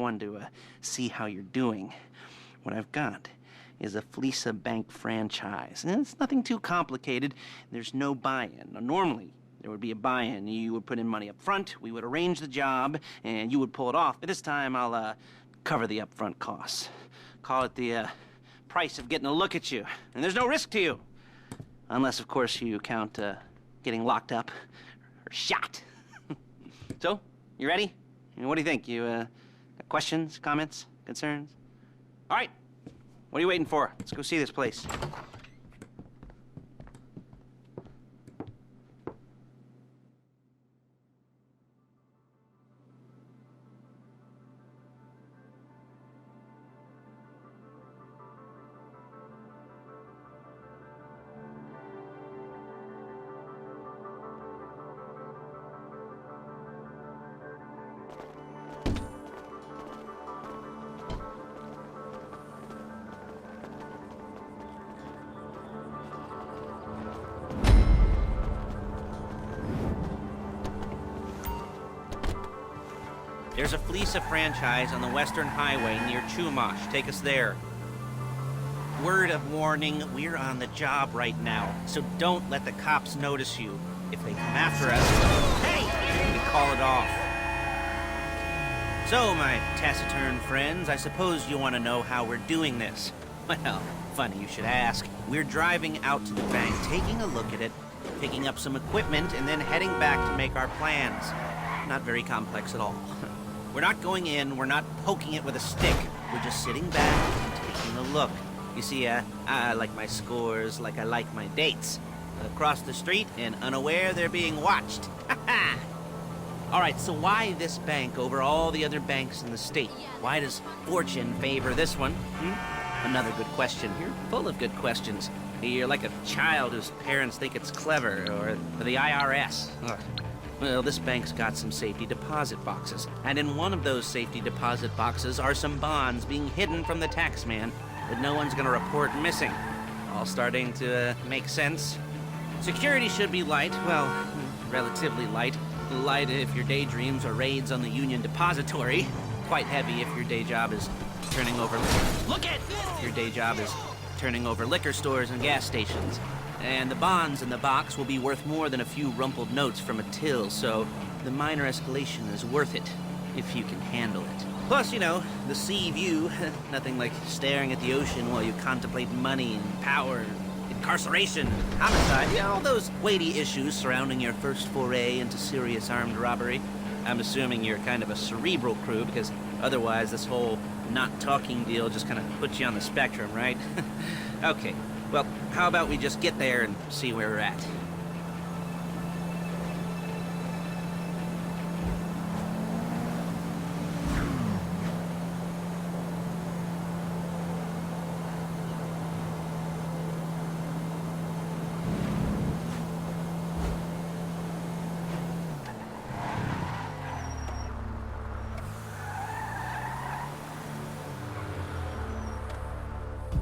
wanted to see how you're doing. What I've got is a Fleesa Bank franchise. And it's nothing too complicated. There's no buy-in. Now, normally, there would be a buy-in. You would put in money up front, we would arrange the job, and you would pull it off. But this time, I'll cover the upfront costs. Call it the price of getting a look at you. And there's no risk to you. Unless, of course, you count getting locked up or shot. So, you ready? What do you think? You got questions, comments, concerns? All right. What are you waiting for? Let's go see this place. There's a Fleesa franchise on the Western Highway near Chumash. Take us there. Word of warning, we're on the job right now, so don't let the cops notice you. If they come after us, hey, we call it off. So, my taciturn friends, I suppose you want to know how we're doing this. Well, funny you should ask. We're driving out to the bank, taking a look at it, picking up some equipment, and then heading back to make our plans. Not very complex at all. We're not going in, we're not poking it with a stick. We're just sitting back and taking a look. You see, I like my scores like I like my dates. Across the street and unaware they're being watched. All right, so why this bank over all the other banks in the state? Why does fortune favor this one? Another good question. You're full of good questions. You're like a child whose parents think it's clever, or the IRS. Ugh. Well, this bank's got some safety deposit boxes, and in one of those safety deposit boxes are some bonds being hidden from the tax man that no one's gonna report missing. All starting to make sense. Security should be light, well, relatively light. Light if your daydreams are raids on the Union Depository. Quite heavy if your day job is turning over... Look at! Your day job is turning over liquor stores and gas stations. And the bonds in the box will be worth more than a few rumpled notes from a till, so the minor escalation is worth it, if you can handle it. Plus, you know, the sea view, nothing like staring at the ocean while you contemplate money and power, incarceration, homicide, yeah, all those weighty issues surrounding your first foray into serious armed robbery. I'm assuming you're kind of a cerebral crew, because otherwise this whole not talking deal just kind of puts you on the spectrum, right? Okay. Well, how about we just get there and see where we're at?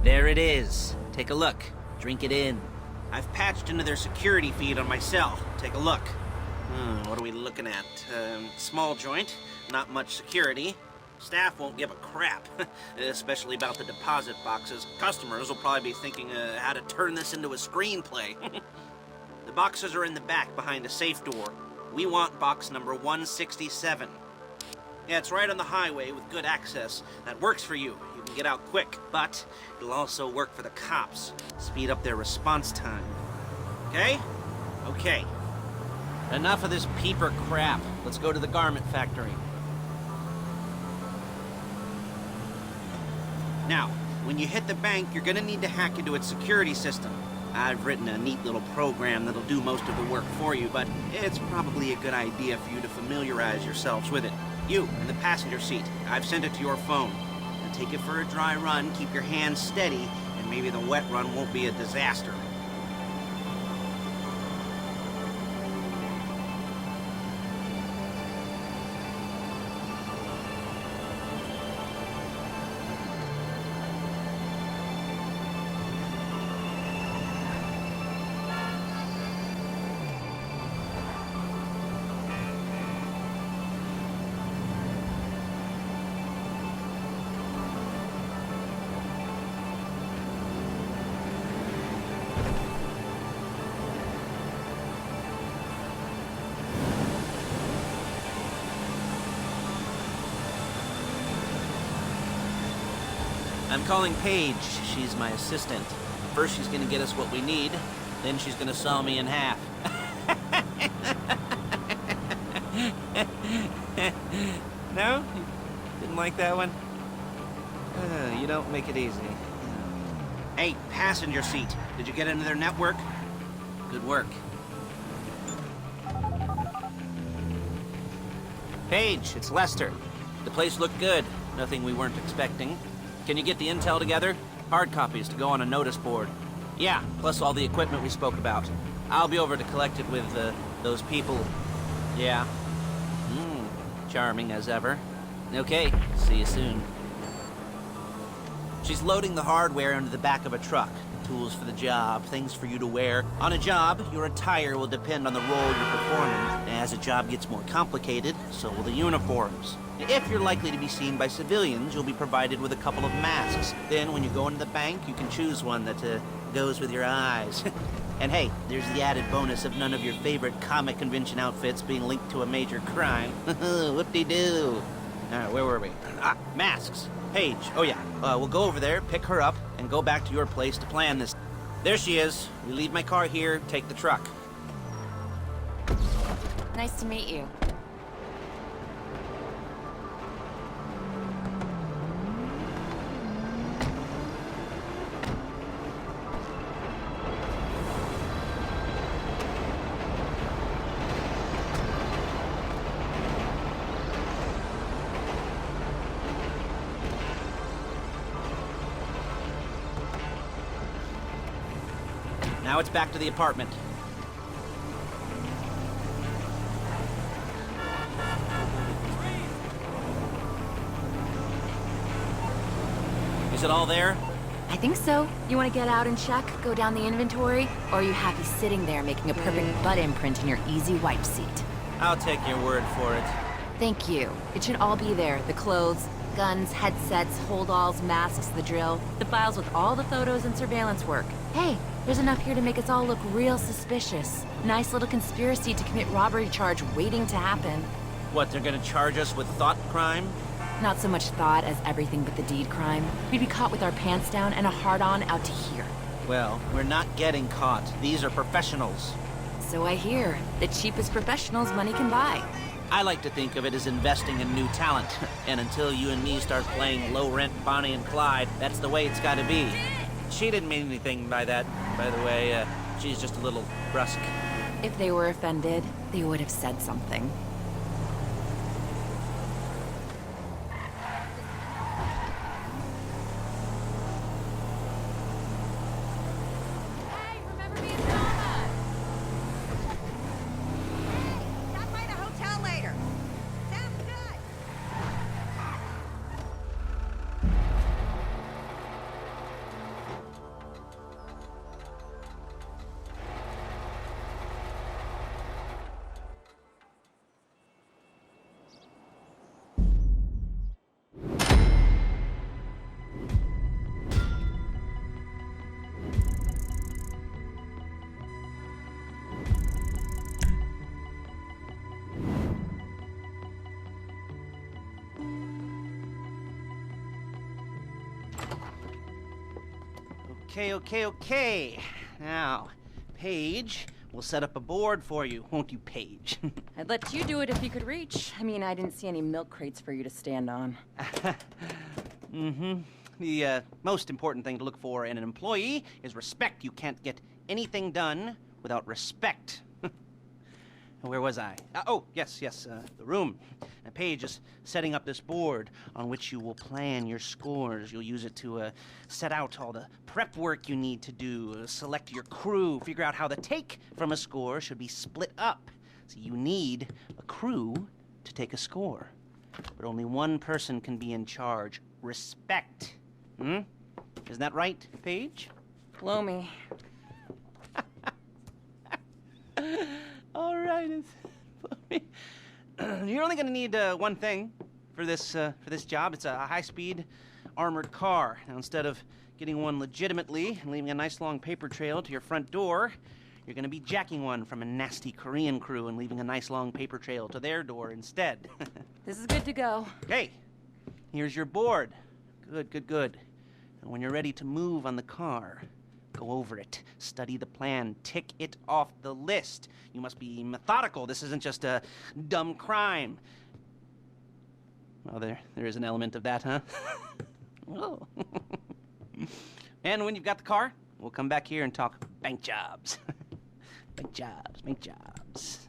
There it is. Take a look. Drink it in. I've patched into their security feed on my cell. Take a look. What are we looking at? Small joint, not much security. Staff won't give a crap, especially about the deposit boxes. Customers will probably be thinking how to turn this into a screenplay. The boxes are in the back behind a safe door. We want box number 167. Yeah, it's right on the highway with good access. That works for you. You can get out quick, but it'll also work for the cops. Speed up their response time. Okay? Okay. Enough of this peeper crap. Let's go to the garment factory. Now, when you hit the bank, you're gonna need to hack into its security system. I've written a neat little program that'll do most of the work for you, but it's probably a good idea for you to familiarize yourselves with it. You, in the passenger seat, I've sent it to your phone. Now take it for a dry run, keep your hands steady, and maybe the wet run won't be a disaster. I'm calling Paige. She's my assistant. First she's gonna get us what we need, then she's gonna saw me in half. No? You didn't like that one? You don't make it easy. Hey, passenger seat. Did you get into their network? Good work. Paige, it's Lester. The place looked good. Nothing we weren't expecting. Can you get the intel together? Hard copies to go on a notice board. Yeah, plus all the equipment we spoke about. I'll be over to collect it with, those people. Yeah. Charming as ever. Okay, see you soon. She's loading the hardware into the back of a truck. Tools for the job, things for you to wear. On a job, your attire will depend on the role you're performing. As a job gets more complicated, so will the uniforms. If you're likely to be seen by civilians, you'll be provided with a couple of masks. Then, when you go into the bank, you can choose one that goes with your eyes. And hey, there's the added bonus of none of your favorite comic convention outfits being linked to a major crime. Whoop-de-doo. All right, where were we? Masks. Paige. Oh, yeah. We'll go over there, pick her up, and go back to your place to plan this. There she is. We leave my car here, take the truck. Nice to meet you. Now it's back to the apartment. Is it all there? I think so. You want to get out and check, go down the inventory, or are you happy sitting there making a perfect butt imprint in your easy wipe seat? I'll take your word for it. Thank you. It should all be there. The clothes, guns, headsets, holdalls, masks, the drill, the files with all the photos and surveillance work. Hey, there's enough here to make us all look real suspicious. Nice little conspiracy to commit robbery charge waiting to happen. What, they're gonna charge us with thought crime? Not so much thought as everything but the deed crime. We'd be caught with our pants down and a hard-on out to here. Well, we're not getting caught. These are professionals. So I hear. The cheapest professionals money can buy. I like to think of it as investing in new talent. And until you and me start playing low-rent Bonnie and Clyde, that's the way it's gotta be. She didn't mean anything by that, by the way. She's just a little brusque. If they were offended, they would have said something. Hey, remember me in Roma? Stop by the hotel later. Sounds good. Okay. Now, Paige, we'll set up a board for you, won't you, Paige? I'd let you do it if you could reach. I mean, I didn't see any milk crates for you to stand on. The most important thing to look for in an employee is respect. You can't get anything done without respect. Where was I? Yes, the room. Paige is setting up this board on which you will plan your scores. You'll use it to set out all the prep work you need to do, select your crew, figure out how the take from a score should be split up. So you need a crew to take a score. But only one person can be in charge. Respect. Isn't that right, Paige? Blow me. All right. You're only going to need one thing for this job. It's a high-speed armored car. Now, instead of getting one legitimately and leaving a nice long paper trail to your front door, you're going to be jacking one from a nasty Korean crew and leaving a nice long paper trail to their door instead. This is good to go. Hey, here's your board. Good. And when you're ready to move on the car, go over it, study the plan, tick it off the list. You must be methodical. This isn't just a dumb crime. Well, there is an element of that, huh? Oh. And when you've got the car, we'll come back here and talk bank jobs. Bank jobs, bank jobs.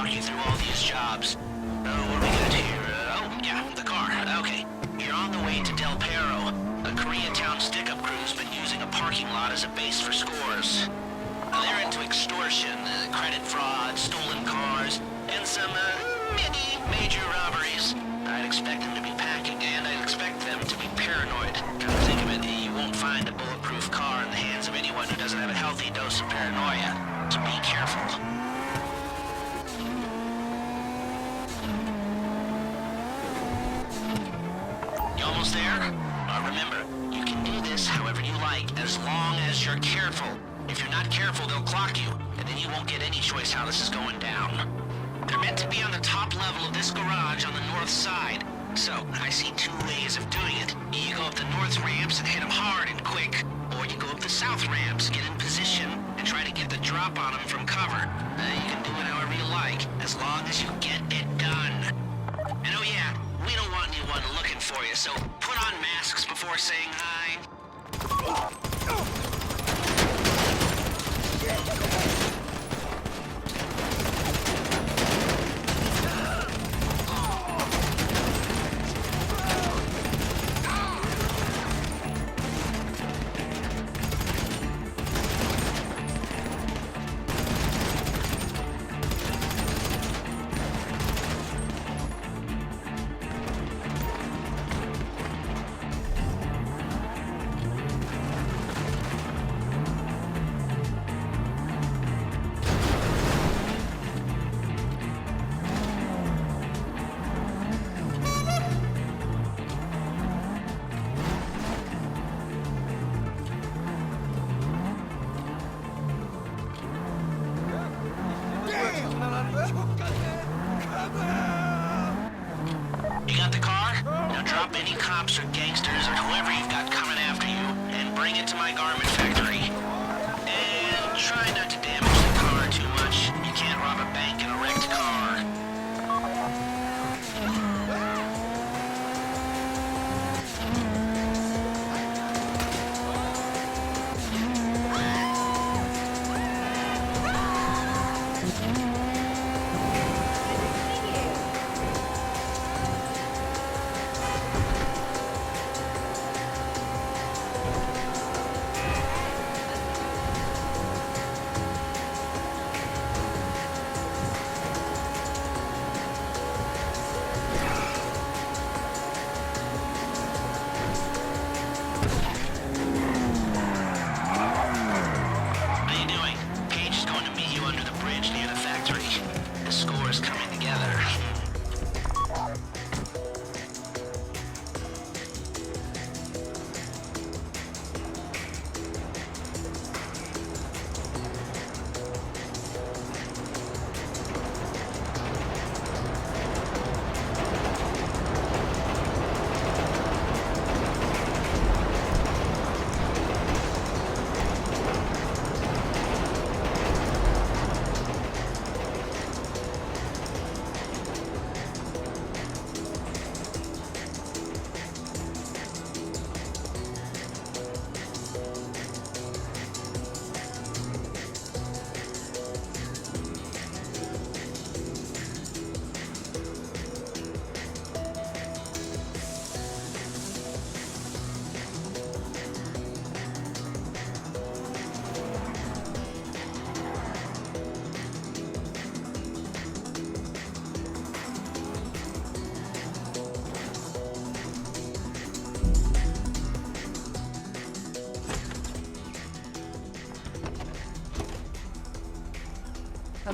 talk you through all these jobs. What do we got here? Oh, yeah, the car. Okay. You're on the way to Del Perro. A Koreatown stick-up crew's been using a parking lot as a base for scores. They're into extortion, credit fraud, stolen cars, and some, many major robberies. I'd expect them to be packing, and I'd expect them to be paranoid. Come to think of it, you won't find a bulletproof car in the hands of anyone who doesn't have a healthy dose of paranoia. So be careful. You almost there? Remember, you can do this however you like, as long as you're careful. If you're not careful, they'll clock you, and then you won't get any choice how this is going down. They're meant to be on the top level of this garage on the north side. So, I see two ways of doing it. You go up the north ramps and hit them hard and quick, or you go up the south ramps, get in position, and try to get the drop on them from cover. You can do it however you like, as long as you get it done. And oh yeah, we don't want anyone looking for you, so put on masks before saying hi. You got the car? Now drop any cops or gangsters or whoever you've got coming after you and bring it to my garment factory. And try not to damage the car.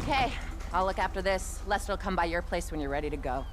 Okay, I'll look after this. Lester will come by your place when you're ready to go.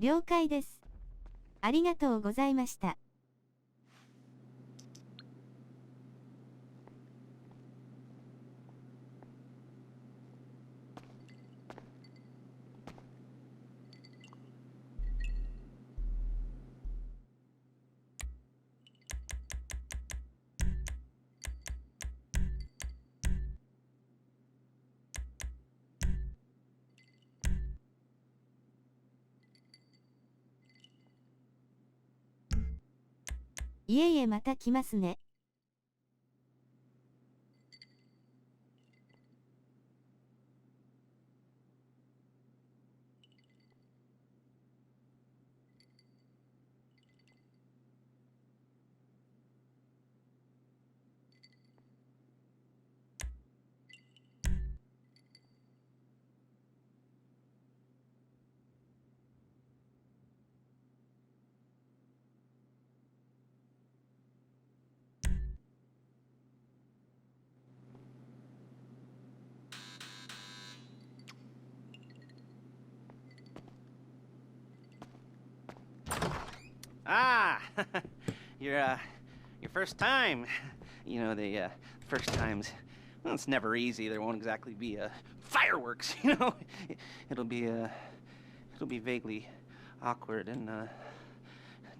了解です。ありがとうございました。いえいえまた来ますね。Ah, your first time. You know, the first times. Well, it's never easy. There won't exactly be fireworks. You know, it'll be vaguely awkward and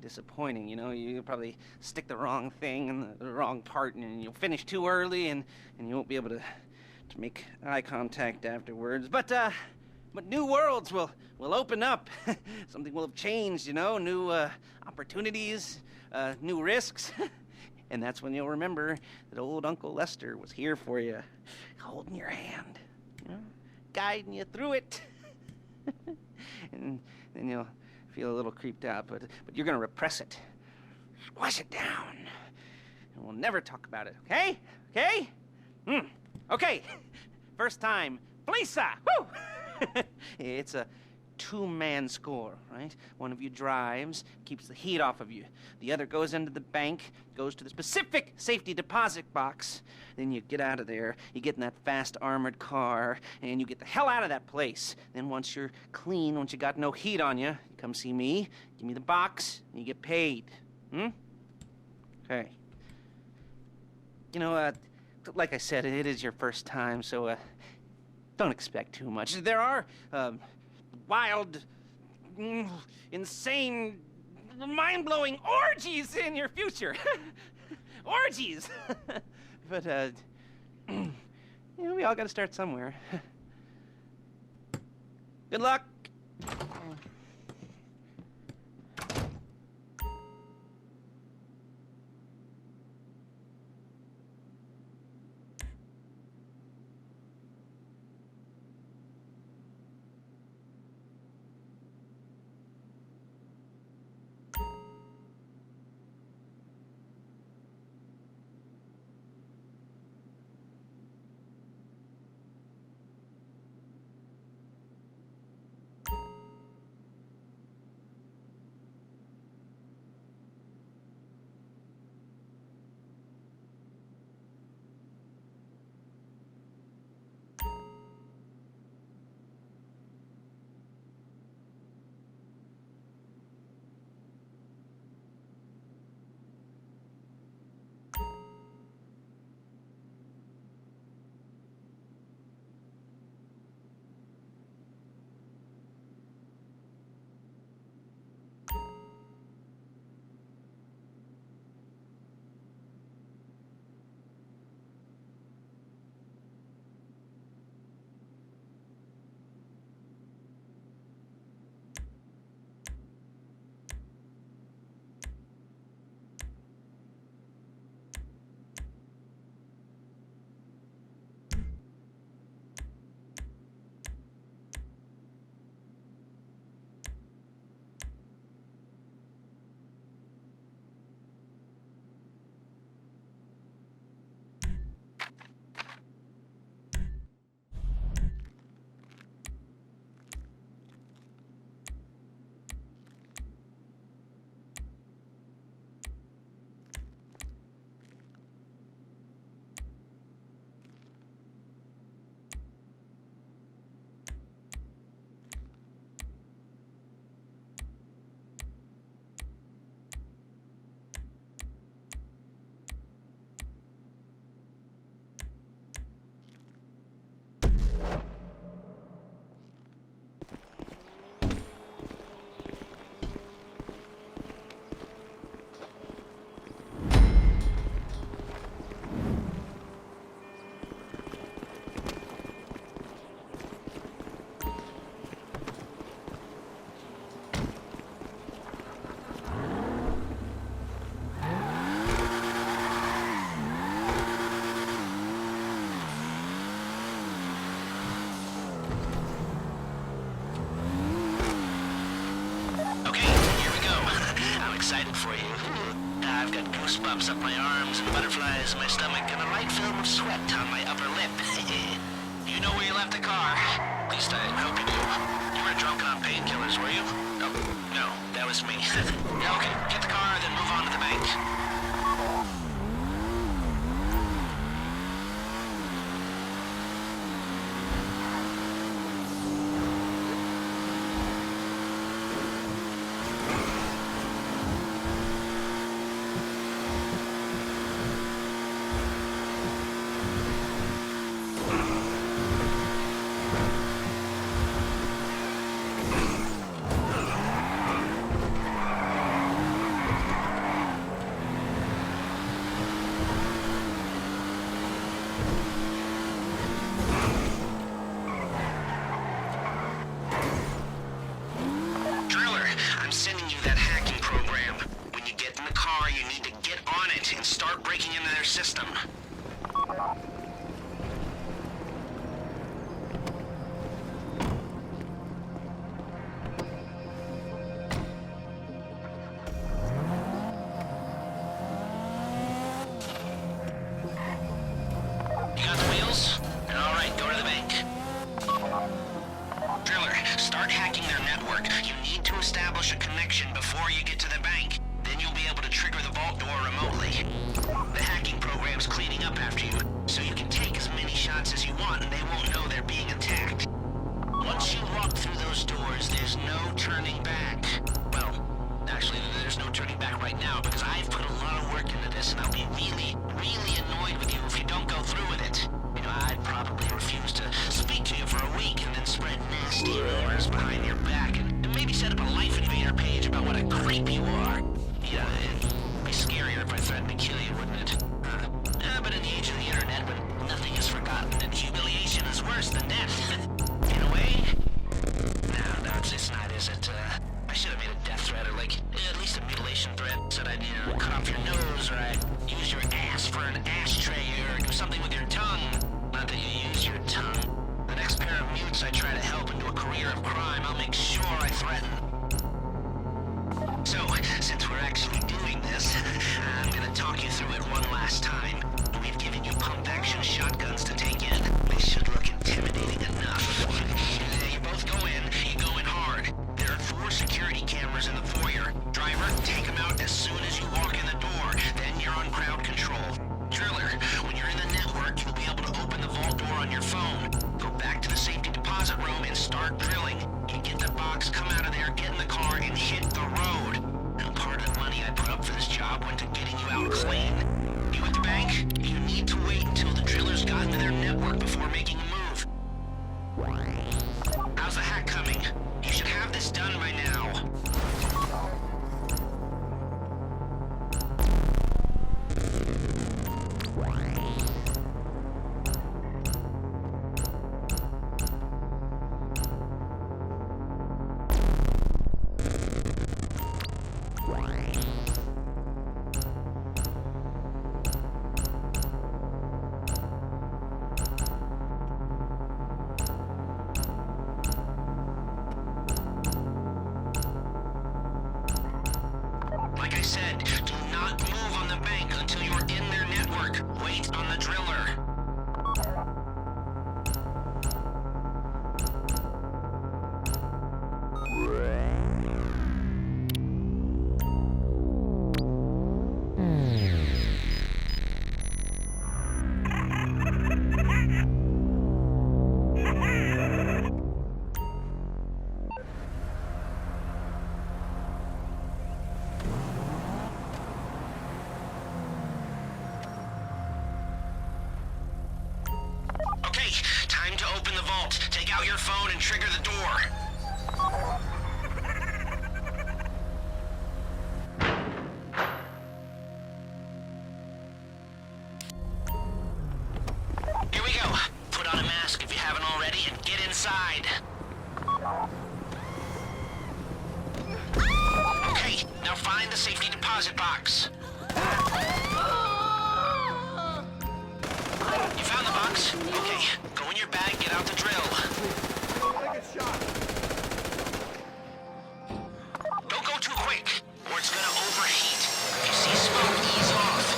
disappointing. You know, you'll probably stick the wrong thing in the wrong part, and you'll finish too early, and you won't be able to make eye contact afterwards. But new worlds will open up. Something will have changed, you know, new opportunities, new risks. And that's when you'll remember that old Uncle Lester was here for you, holding your hand, you know, guiding you through it. And then you'll feel a little creeped out, but you're gonna repress it. Squash it down. And we'll never talk about it, okay? Okay? Okay. First time. Felisa! Woo! It's a two-man score, right? One of you drives, keeps the heat off of you. The other goes into the bank, goes to the specific safety deposit box. Then you get out of there, you get in that fast armored car, and you get the hell out of that place. Then once you're clean, once you got no heat on you, you come see me, give me the box, and you get paid. Okay. You know, like I said, it is your first time, so, don't expect too much. There are, wild, insane, mind-blowing orgies in your future. Orgies! But, you know, we all gotta start somewhere. Good luck! lollipops up my arms and butterflies in my stomach and a light film of sweat on my upper lip. You know where you left the car? At least I hope you do. You were drunk on painkillers, were you? Oh, no, that was me. Okay, get the car, then move on to the bank. Start breaking into their system. You got the wheels? All right, go to the bank. Driller, start hacking their network. You need to establish a connection before you get to the bank. Then you'll be able to trigger the vault door remotely. The hacking program's cleaning up after you, so you can take as many shots as you want and they won't know they're being attacked. Once you walk through those doors, there's no turning back. Well, actually, there's no turning back right now because I've put a lot of work into this and I'll be really, really annoyed with you if you don't go through with it. You know, I'd probably refuse to speak to you for a week and then spread nasty rumors behind your back and maybe set up a Life Invader page about what a creep you are. Yeah, it'd be scarier if I threatened to kill you, wouldn't it? But in the age of the internet, when nothing is forgotten and humiliation is worse than death, in a way? No, it's not, is it? I should have made a death threat or, like, at least a mutilation threat. Said I'd, cut off your nose or I'd use your ass for an ashtray or do something with your tongue. Not that you use your tongue. The next pair of mutes I try to help into a career of crime, I'll make sure I threaten. So, since we're actually doing this, I'm gonna talk you through it one last time. We've given you pump-action shotguns to take in. They should look intimidating enough. You both go in, you go in hard. There are 4 security cameras in the foyer. Driver, take them out as soon as you walk in the door. Then you're on crowd control. Driller, when you're in the network, you'll be able to open the vault door on your phone. Go back to the safety deposit room and start drilling. You get the box, come out of there, get in the car, and hit the road. Now, part of the money I put up for this job went to getting you out clean. You at the bank? You need to wait until the drillers got into their network before making a move. How's the hack coming? You should have this done by now. Like I said, do not move on the bank until you're in their network. Wait on the driller. Time to open the vault. Take out your phone and trigger the door. Here we go. Put on a mask if you haven't already and get inside. Okay, now find the safety deposit box. You found the box? Okay, go in your bag, get out the drill. Don't go too quick, or it's gonna overheat. If you see smoke, ease off.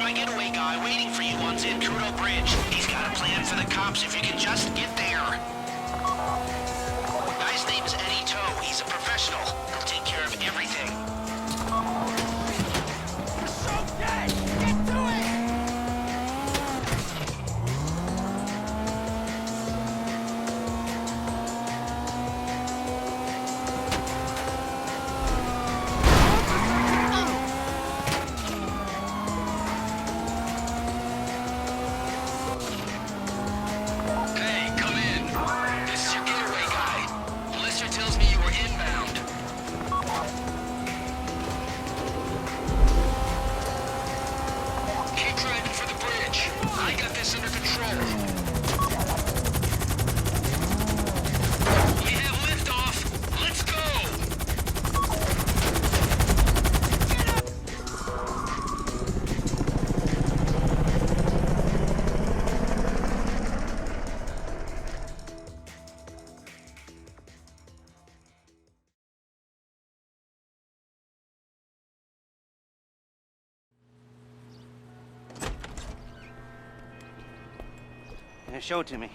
my getaway guy waiting for you on Zancudo Bridge. He's got a plan for the cops if you can just get there. Guy's name is Eddie Toe. He's a professional. He'll take care of everything. So dead! Get to it! Hey, come in. This is your getaway guy. Melissa tells me you were inbound. Keep driving for the bridge. I got this under control. We have liftoff. Let's go. Show it to me.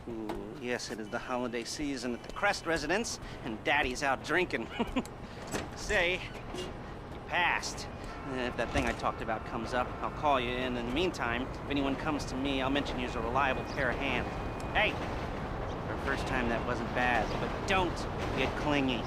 Ooh, yes, it is the holiday season at the Crest residence, and Daddy's out drinking. Say, you passed. If that thing I talked about comes up, I'll call you, and in the meantime, if anyone comes to me, I'll mention you as a reliable pair of hands. Hey, for a first time that wasn't bad, but don't get clingy.